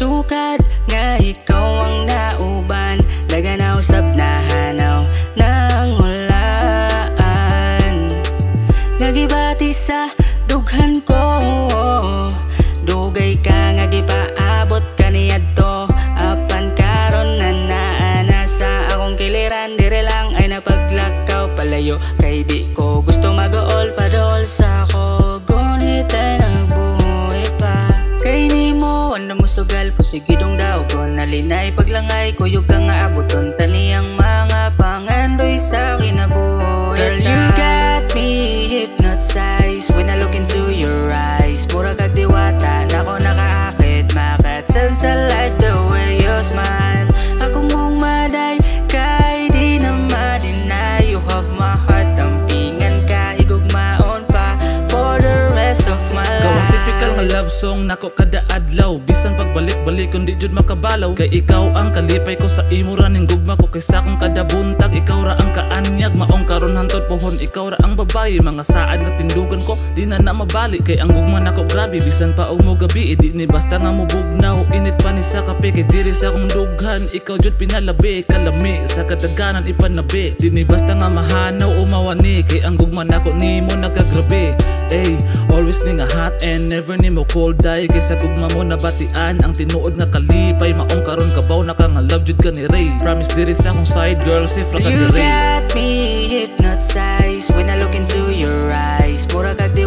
Sukad nga ikaw ang nauban, daga na usab na hanaw ng hulaan. Nagibati sa dughan ko, dugay ka nga gipaabot kaniadto. Apan karon na naana sa akong kiliran, dire lang ay napaglakaw palayo. Kay di ko gusto mag-ool padol sa ako, gunit ay nagbuhay pa. Kay ni mo ano mo sugal ko sigidong daw ko, nalinay paglangay kuyog ka nga abuton taniyang mga pangandoy sa kinabuhi. Girl, you got me hypnotized when I look into your eyes. Mura kag diwata na ko nakaakit, makatantalize the way you smile. Ako mong maday kay di na ma-deny, you have my heart, tampingan ka igugmaon pa for the rest of my life. Gawang typical nga love song nako kada adlaw, bisan pagbalik-balik kundi jud makabalaw. Kay ikaw ang kalipay ko sa imo ra ning gugma ko, kaysa kung kada buntag ikaw ra ang kaanyag. Maong karon hantod pohon ikaw ra ang babae, mga saad nga tindugan ko di na mabali. Kay ang gugma nako grabe, bisan pa og mo gabi di ni basta nga mo bugnaw. Init pa ni sa kape kay diri sa akong dughan, ikaw jud pinalabi. Kalami sa kadaganan ipanabi, di ni basta nga mahanaw o mawani. Kay ang gugma nako nimo nagagrabe. Ay, always ni nga hot and never ni mo cold die. Kaysa gugma mo nabatian ang tinuod nga kalipay. Maong karon kabaw na ka nga love jud ka ni Ray. Promise diri sa akong side girl, safe ra ka ni You Ray. got me hypnotized when I look into your eyes. Mura kag